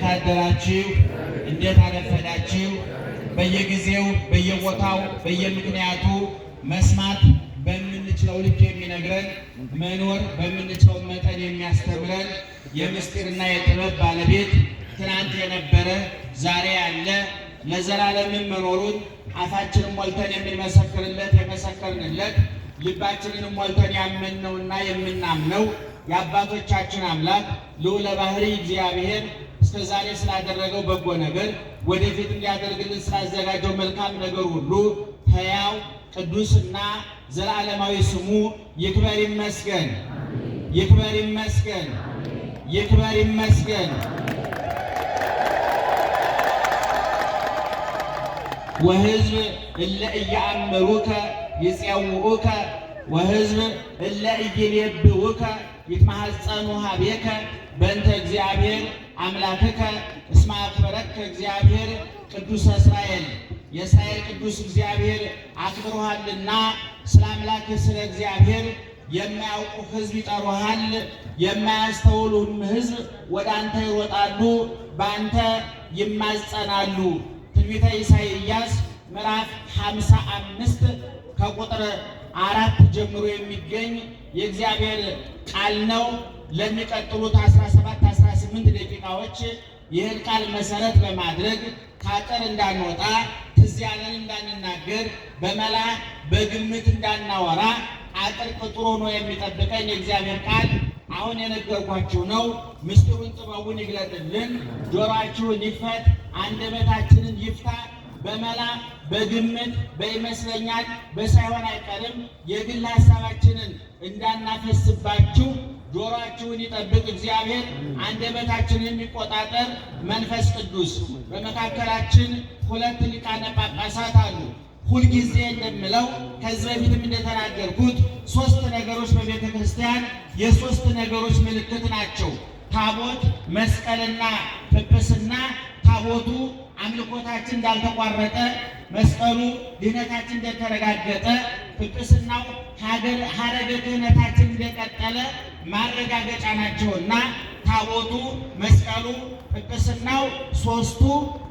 አደራችሁ? እንዴት አረፈዳችሁ? በየጊዜው በየቦታው በየምክንያቱ መስማት በምንችለው ልክ የሚነግረን መኖር በምንችለው መጠን የሚያስተምረን የምስጢርና የጥበብ ባለቤት ትናንት የነበረ ዛሬ ያለ ለዘላለምም መኖሩን አፋችንን ሞልተን የምንመሰክርለት የመሰከርንለት ልባችንን ሞልተን ያመንነውና የምናምነው የአባቶቻችን አምላክ ልዑለ ባሕርይ እግዚአብሔር እስከ ዛሬ ስላደረገው በጎ ነገር ወደፊት ሊያደርግልን ስላዘጋጀው መልካም ነገር ሁሉ ሕያው ቅዱስና ዘላለማዊ ስሙ ይክበር ይመስገን፣ ይክበር ይመስገን፣ ይክበር ይመስገን። ወሕዝብ እለ ኢየአምሩከ ይፄውዑከ ወሕዝብ እለ ኢይሌብኡከ ይትማሐፀኑ ኀቤከ በእንተ እግዚአብሔር አምላክከ እስመ አክበረከ እግዚአብሔር ቅዱሰ እስራኤል። የእስራኤል ቅዱስ እግዚአብሔር አክብሮሃልና ስለ አምላክህ ስለ እግዚአብሔር የማያውቁ ሕዝብ ይጠሩሃል፣ የማያስተውሉም ሕዝብ ወደ አንተ ይሮጣሉ፣ በአንተ ይማጸናሉ። ትንቢተ ኢሳይያስ ምዕራፍ 55 ከቁጥር 4 ጀምሮ የሚገኝ የእግዚአብሔር ቃል ነው። ለሚቀጥሉት 17-18 ደቂቃዎች ይህን ቃል መሰረት በማድረግ ካጠር እንዳንወጣ ትዝ ያለን እንዳንናገር በመላ በግምት እንዳናወራ አጥር ቅጥሮ ነው የሚጠብቀኝ የእግዚአብሔር ቃል አሁን የነገርኳችሁ ነው። ምስጢሩን ጥበቡን ይግለጥልን፣ ጆሮአችሁን ይክፈት፣ አንደበታችንን ይፍታ። በመላ በግምት በይመስለኛል በሳይሆን አይቀርም የግል ሀሳባችንን እንዳናፈስባችሁ ጆሮአችሁን ይጠብቅ እግዚአብሔር። አንደበታችንን የሚቆጣጠር መንፈስ ቅዱስ። በመካከላችን ሁለት ሊቃነ ጳጳሳት አሉ። ሁልጊዜ እንደምለው ከዚህ በፊትም እንደተናገርኩት ሶስት ነገሮች በቤተ ክርስቲያን የሶስት ነገሮች ምልክት ናቸው። ታቦት፣ መስቀልና ጵጵስና። ታቦቱ አምልኮታችን እንዳልተቋረጠ፣ መስቀሉ ድህነታችን እንደተረጋገጠ፣ ጵጵስናው ሀረገ ክህነታችን እንደቀጠለ ማረጋገጫ ናቸውና ታቦቱ፣ መስቀሉ፣ ጵጵስናው ሶስቱ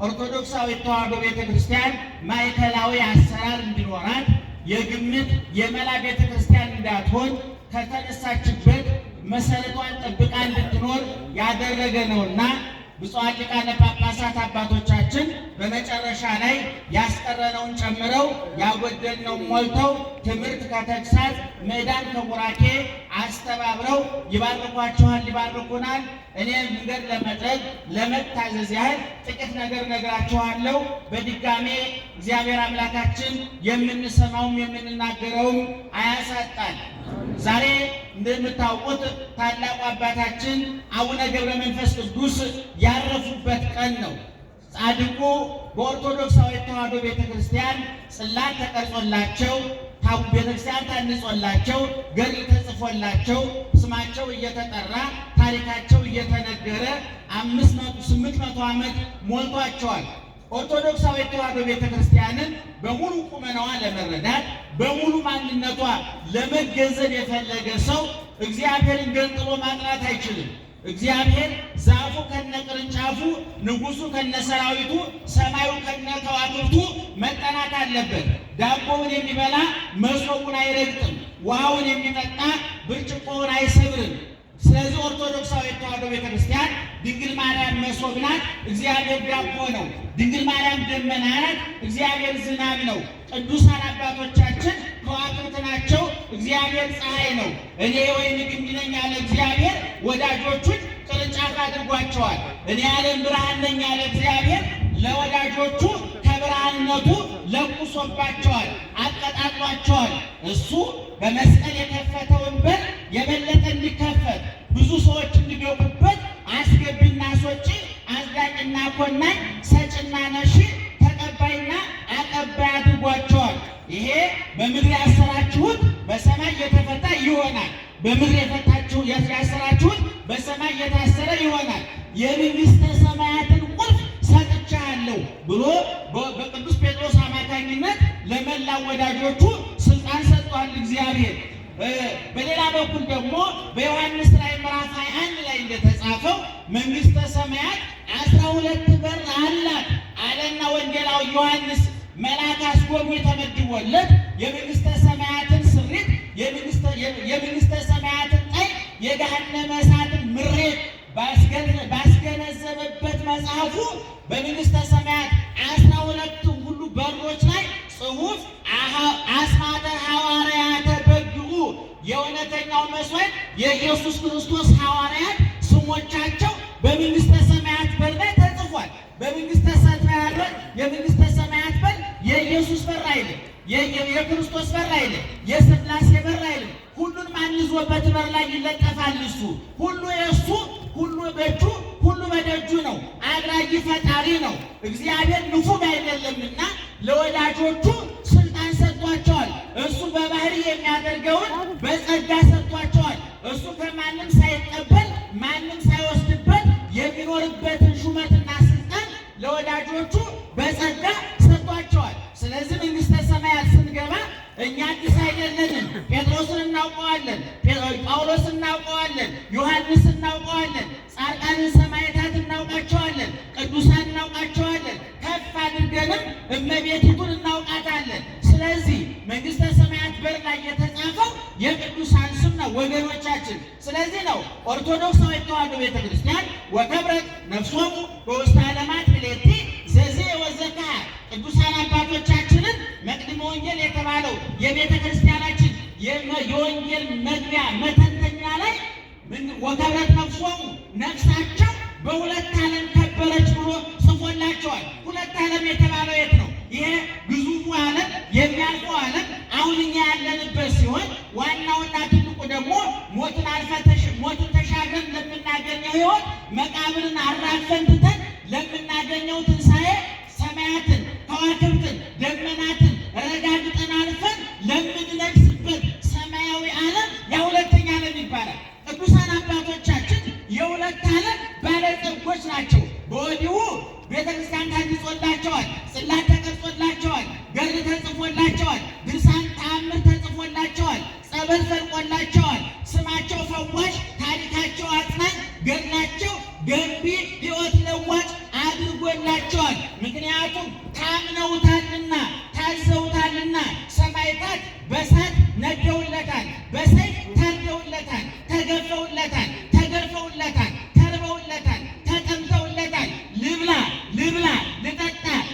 ኦርቶዶክሳዊት ተዋሕዶ ቤተ ክርስቲያን ማዕከላዊ አሰራር እንዲኖራት የግምት የመላ ቤተ ክርስቲያን እንዳትሆን ከተነሳችበት መሰረቷን ጠብቃ እንድትኖር ያደረገ ነውና ብፁዓን ሊቃነ ጳጳሳት አባቶቻችን በመጨረሻ ላይ ያስቀረነውን ጨምረው ያጎደልነውን ሞልተው ትምህርት ከተግሳጽ ምዕዳን ከቡራኬ አስተባብረው ይባርኳችኋል፣ ይባርኩናል። እኔ መንገድ ለመጥረግ ለመታዘዝ ያህል ጥቂት ነገር ነግራችኋለሁ። በድጋሜ እግዚአብሔር አምላካችን የምንሰማውም የምንናገረውም አያሳጣል። ዛሬ እንደምታውቁት ታላቁ አባታችን አቡነ ገብረ መንፈስ ቅዱስ ያረፉበት ቀን ነው። ጻድቁ በኦርቶዶክሳዊ ተዋሕዶ ቤተክርስቲያን ጽላት ተቀርጾላቸው ቤተክርስቲያን ታንጾላቸው ገድል ተጽፎላቸው ስማቸው እየተጠራ ታሪካቸው እየተነገረ 800 ዓመት ሞልቷቸዋል። ኦርቶዶክሳዊ ተዋሕዶ ቤተክርስቲያንን በሙሉ ቁመናዋ ለመረዳት በሙሉ ማንነቷ ለመገንዘብ የፈለገ ሰው እግዚአብሔርን ገንጥሎ ማጥናት አይችልም። እግዚአብሔር ዛፉ ከነቅርንጫፉ፣ ንጉሱ ከነሰራዊቱ፣ ሰማዩ ከነከዋክብቱ መጠናት አለበት። ዳቦውን የሚበላ መሶቡን አይረግጥም፣ ውሃውን የሚጠጣ ብርጭቆውን አይሰብርም። ስለዚህ ኦርቶዶክሳዊ ተዋሕዶ ቤተክርስቲያን ድንግል ማርያም መሶብ ናት፣ እግዚአብሔር ዳቦ ነው። ድንግል ማርያም ደመና ናት፣ እግዚአብሔር ዝናብ ነው። ቅዱሳን አባቶቻችን ከዋክብት ናቸው፣ እግዚአብሔር ፀሐይ ነው። እኔ የወይን ግንድ ነኝ ያለ እግዚአብሔር ወዳጆቹን ቅርንጫፍ አድርጓቸዋል። እኔ የዓለም ብርሃን ነኝ ያለ እግዚአብሔር ለወዳጆቹ ከብርሃንነቱ ለቁሶባቸዋል፣ አቀጣጥሏቸዋል። እሱ በመስቀል የከፈተውን በር የበለጠ እንዲከፈት ብዙ ሰዎች እንዲገቡበት አስገቢና አስወጪ፣ አጽዳቂና ኮናኝ፣ ሰጭና ነሺ፣ ተቀባይና አቀባይ አድርጓቸዋል። ይሄ በምድር ያሰራችሁት በሰማይ የተፈታ ይሆናል፣ በምድር ያሰራችሁት በሰማይ የታሰረ ይሆናል። የመንግሥተ ሰማያትን ቁልፍ ሰጥቻለሁ ብሎ በቅዱስ ጴጥሮስ አማካኝነት ለመላው ወዳጆቹ ስልጣን ሰጥቷል እግዚአብሔር። በሌላ በኩል ደግሞ በዮሐንስ ራዕይ ምዕራፍ 21 ላይ እንደተጻፈው መንግሥተ ሰማያት 12 በር አላት አለና ወንጌላዊ ዮሐንስ መልአክ አስጎብኚ ተመድቦለት የመንግሥተ ሰማያትን ስሪት የመንግሥተ ሰማያትን ጣይ የገሃነመ እሳትን ምሬት ባስገነዘበበት መጽሐፉ በመንግሥተ ሰማያት 12 ሁሉ በሮች ላይ ጽሑፍ አስማተ ሐዋርያተ በግዑ የእውነተኛው መስዋዕት የኢየሱስ ክርስቶስ ሐዋርያት ስሞቻቸው በመንግሥተ ሰማያት በር ላይ ተጽፏል። በመንግሥተ ሰማያት የመንግሥተ ሰማያት በር የኢየሱስ በር አይልም፣ የክርስቶስ በር አይልም፣ የሥላሴ በር አይልም። ሁሉን አንዞበት በር ላይ ይለጠፋል። እሱ ሁሉ የእሱ ሁሉ በእጁ ሁሉ በደጁ ነው። አድራጊ ፈጣሪ ነው። እግዚአብሔር ንፉግ አይደለምና ለወዳጆቹ ስልጣን ሰጥቷቸዋል። እሱ በባህሪ የሚያደርገውን በጸጋ ሰጥቷቸዋል። እሱ ከማንም ሳይቀበል ማንም ሳይወስድበት የሚኖርበትን ሹመትና ስልጣን ለወዳጆቹ በጸጋ ሰጥቷቸዋል። ስለዚህ መንግሥተ ሰማያት ስንገባ እኛ አዲስ አይደለንም። ጴጥሮስን እናውቀዋለን፣ ጳውሎስን እናውቀዋለን፣ ዮሐንስ እናውቀዋለን፣ ጻድቃንን ሰማዕታት እናውቃቸዋለን፣ ቅዱሳን እናውቃቸዋለን። ከፍ አድርገንም እመቤቲቱን እናውቃታለን። ስለዚህ መንግሥተ ሰማያት በር ላይ የተጻፈው የቅዱሳን ስም ነው ወገኖቻችን። ስለዚህ ነው ኦርቶዶክሳዊት ተዋሕዶ ቤተ ክርስቲያን ወከብረት ነፍሶሙ በውስተ ዓለማት ክልኤቲ ዘዜ ወዘከሃ ቅዱሳን አባቶቻችንን መቅድመ ወንጌል የተባለው የቤተ ክርስቲያናችን የወንጌል መግቢያ መተንተኛ ላይ ወከብረት ነፍሶሙ ነፍሳቸው በሁለት ዓለም ከበረች ብሎ ጽፎላቸዋል። ሁለት ዓለም የተባለው የት ነው? ይሄ ግዙፉ ዓለም የሚያልፈው ዓለም አሁን እኛ ያለንበት ሲሆን ዋናውና ትልቁ ደግሞ ሞትን ተሻግረን ለምናገኘው ሕይወት መቃብርን አራግፈን ትተን ለምናገኘው ትንሣኤ ሰማያትን ከዋክብትን ደመናትን ረጋግጠን አልፈን ለምንነግስበት ሰማያዊ ዓለም የሁለተኛ ዓለም ይባላል። ቅዱሳን አባቶቻችን የሁለት ዓለም ባለጸጎች ናቸው። በወዲሁ ቤተክርስቲያን ታንጾላቸዋል፣ ጽላት ተቀርጾላቸዋል፣ ገድል ተጽፎላቸዋል፣ ድርሳን ተአምር ተጽፎላቸዋል፣ ጸበል ፈልቆላቸዋል። ስማቸው ፈዋሽ፣ ታሪካቸው አጽናኝ፣ ገድላቸው ገንቢ፣ ሕይወት ለዋጭ አድርጎላቸዋል። ምክንያቱም ታምነውታልና ታዘውታልና። ሰማዕታት በእሳት ነደውለታል፣ በሰይፍ ታርደውለታል፣ ተገፈውለታል፣ ተገርፈውለታል፣ ተርበውለታል፣ ተጠምተውለታል። ልብላ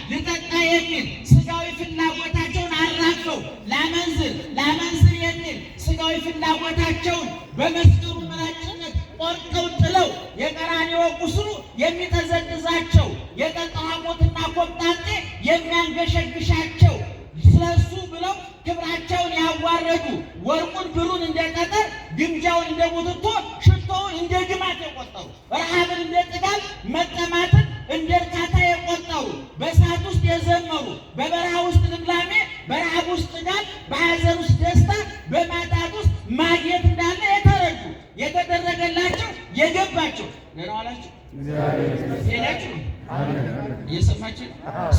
ልጠጣ የሚል ስጋዊ ፍላጎታቸውን አራግፈው ላመንዝር የሚል ስጋዊ ፍላጎታቸውን በመስቀሉ ምላጭነት ቆርጠው ጥለው የቀራንዮ ቁስሉ የሚጠዘጥዛቸው የጠጣ ሐሞትና ኮምጣጤ የሚያንገሸግሻቸው ስለሱ ብለው ክብራቸውን ያዋረዱ ወርቁን ብሩን እንደ ጠጠር ግምጃውን እንደ ቡትቶ ሽቶውን እንደ ግማት የቆጠሩ ረሃብን እንደ ጥጋብ መጠማትን እንደ እርካታ የቆጠሩ በእሳት ውስጥ የዘመሩ በበረሃ ውስጥ ልምላሜ በረሃብ ውስጥ ጥጋብ በሐዘን ውስጥ ደስታ በማጣት ውስጥ ማግኘት እንዳለ የተረዱ የተደረገላቸው የገባቸው ለነዋላችሁ ሄዳችሁ እየሰማችሁ።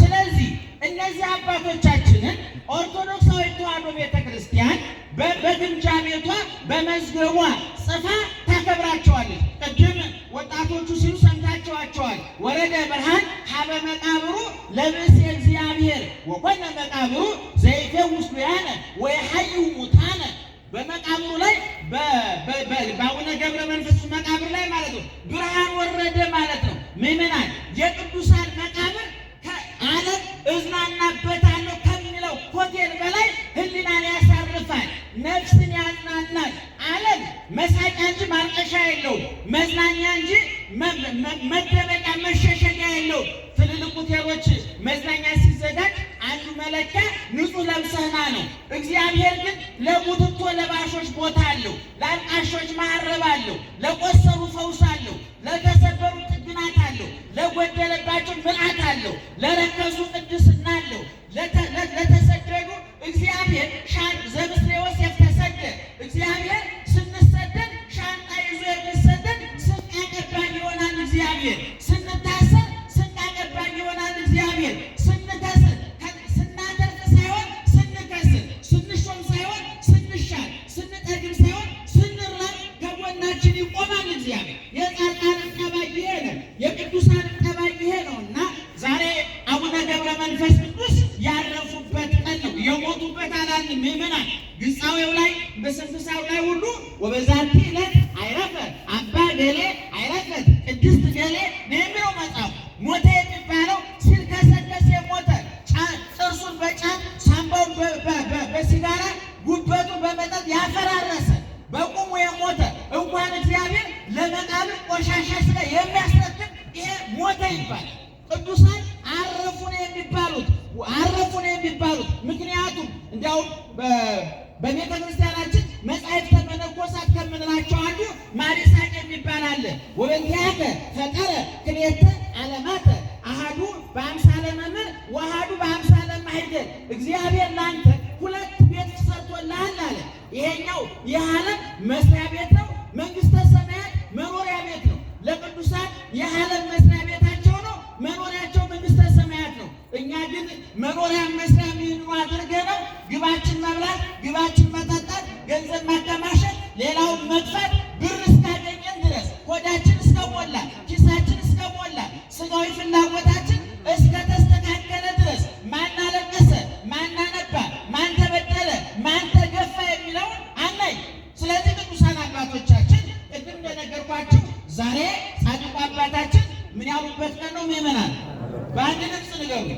ስለዚህ እነዚህ አባቶቻችንን ኦርቶዶክሳዊ ተዋሕዶ ቤተ ክርስቲያን በግምጃ ቤቷ በመዝገቧ ጽፋ ታከብራቸዋለች። ቅድም ወጣቶቹ ሲሉ ሰምታችኋቸዋል። ወረደ ብርሃን ሀበ መቃብሩ ለብእሴ እግዚአብሔር ወኮነ መቃብሩ ዘይፈውስ ያነ ወይሐዩ ሙታነ። በመቃብሩ ላይ በአቡነ ገብረ መንፈስ መቃብር ላይ ማለት ነው ብርሃን ወረደ ማለት ነው። ምዕመናን የቅዱሳን መቃብር ዓለም እዝናናበታለሁ ከሚለው ሆቴል በላይ ሕሊናን ያሳርፋል፣ ነፍስን ያዝናናል። ዓለም መሳቂያ እንጂ ማልቀሻ የለውም፣ መዝናኛ እንጂ መደበቂያ መሸሸጊያ የለውም። ትልልቅ ሆቴሎች መዝናኛ ሲዘጋጅ አንዱ መለኪያ ንጹሕ ለብሰህና ነው። እግዚአብሔር ግን ለቡትቶ ለባሾች ቦታ አለው፣ ለአልቃሾች ማዕረብ አለው፣ ለቆሰሉ ፈውስ አለው፣ ለተሰበሩ ጥግናት አለው፣ ለጎደለባቸው ምልአት አለው፣ ለረከሱ ቅድስና አለው፣ ለተሰደዱ እግዚአብሔር ዘምስለ ዮሴፍ ተሰደ። እግዚአብሔር ስንሰደድ ሻንጣ ይዞ የሚሰደድ ስንቅ አቀባይ ይሆናል። እግዚአብሔር ስንታሰር ስንቅ አቀባይ ይሆናል። እግዚአብሔር ስንከስር ስናተርፍ ሳይሆን ስንከስር፣ ስንሾም ሳይሆን ስንሻር፣ ስንጠግብ ሳይሆን ስንራብ ከጎናችን ይቆማል። እግዚአብሔር የጻድቃን ጠባይ ይሄ ነው። የቅዱሳን ጠባይ ይባላል። ቅዱሳን አረፉ ነው የሚባሉት ምክንያቱም እንዲያውም በቤተ ክርስቲያናችን መጻሕፍተ መነኮሳት ከምንላቸው አንዱ ማሪሳቅ የሚባል አለ። ወበእንቲአከ ፈጠረ ክልኤተ ዓለማተ አሐዱ በአምሳለ መምህር ወአሐዱ በአምሳለ ማኅደር። እግዚአብሔር ለአንተ ሁለት ቤት ሰርቶልሃል አለ። ይሄኛው የዓለም መስሪያ ቤት ነው፣ መንግሥተ ሰማያት መኖሪያ ቤት ነው። ለቅዱሳን የዓለም መስሪያ ቤታቸው ነው፣ መኖሪያቸው መንግሥተ ሰማያት ነው። እኛ ግን መኖሪያ መስሪያ ምን አድርገነው ግባችን መብላት፣ ግባችን መጠጣት፣ ገንዘብ ማከማሸት፣ ሌላውን መጥፋት፣ ብር እስካገኘን ድረስ ሆዳችን እስከሞላ ኪሳችን እስከሞላ ስጋዊ ፍላጎታችን እስከተስተካከለ ድረስ ማን አለቀሰ፣ ማን አነባ፣ ማን ተበደለ፣ ማን ተገፋ የሚለውን አናይ። ስለዚህ ቅዱሳን አባቶቻችን ቅድም እንደነገርኳችሁ ዛሬ ጻድቁ አባታችን ምን ያሉበት ቀን ነው? ምእመናን በአንድ ድምፅ ንገሩ።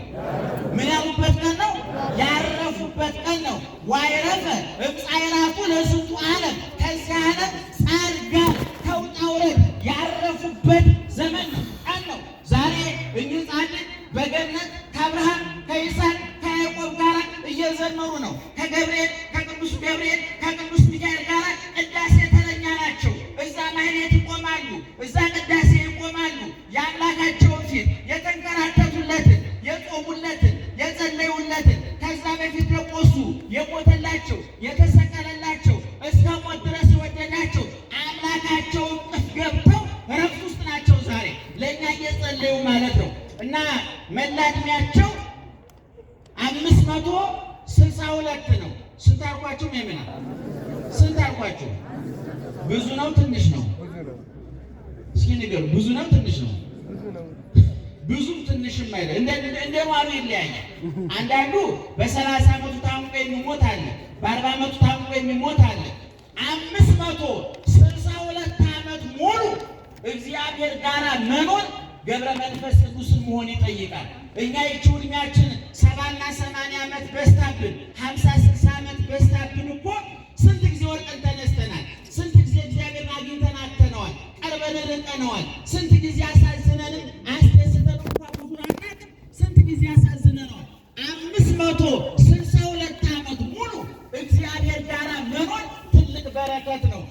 ምን ያሉበት ቀን ነው? ያረፉበት ቀን ነው። ዋዕረፈ እምጻዕራቱ ለዝንቱ ዓለም፣ ከዚህ ዓለም ጻር ጋር ከውጣ ውረድ ያረፉበት ዘመን ነው፣ ቀን ነው። ዛሬ እኚህ ጻድቅ በገነት ከአብርሃም ከይስሐቅ ከያዕቆብ ጋር እየዘመሩ ነው። ከገብርኤል ከቅዱስ ገብርኤል ከቅዱስ ሚካኤል ጋር ቅዳሴ ተረኛ ናቸው። እዛ ማህሌት ይቆማሉ፣ እዛ ቅዳሴ ይቆማሉ። የአምላካቸውን ፊት የተንከራተቱለትን፣ የጾሙለትን፣ የጸለዩለትን ከዛ በፊት ደግሞ እሱ የሞተላቸው የተሰቀለላቸው እስከ ሞት ድረስ የወደዳቸው አምላካቸውን ቅፍ ገብተው እረፍት ውስጥ ናቸው። ዛሬ ለእኛ እየጸለዩ ማለት ነው። እና መላ ዕድሜያቸው 562 ነው። ስንት አልኳችሁ? ምእመናን ስንት አልኳችሁ? ብዙ ነው ትንሽ ነው? እስኪ ንገሩ። ብዙ ነው ትንሽ ነው? ብዙም ትንሽም አይደል። እንደ ማሩ ይለያያል። አንዳንዱ በ30 ዓመቱ ታንቆ የሚሞት አለ፣ በ40 ዓመቱ ታንቆ የሚሞት አለ። 562 ዓመት ሙሉ እግዚአብሔር ጋር መኖር ገብረ መንፈስ ቅዱስን መሆን ይጠይቃል። እኛ ይቺው ዕድሜያችን 70 እና 80 ዓመት በስታብን 50 60 ዓመት በስታብን እኮ ስንት ጊዜ ወርቀን ተነስተናል። ስንት ጊዜ እግዚአብሔርን አግኝተን አጥተነዋል፣ ቀርበን ርቀነዋል። ስንት ጊዜ አሳዝነንም አስደስተን እንኳን ብዙ አናውቅም። ስንት ጊዜ አሳዝነነዋል። 562 ዓመት ሙሉ እግዚአብሔር ጋር መኖር ትልቅ በረከት ነው።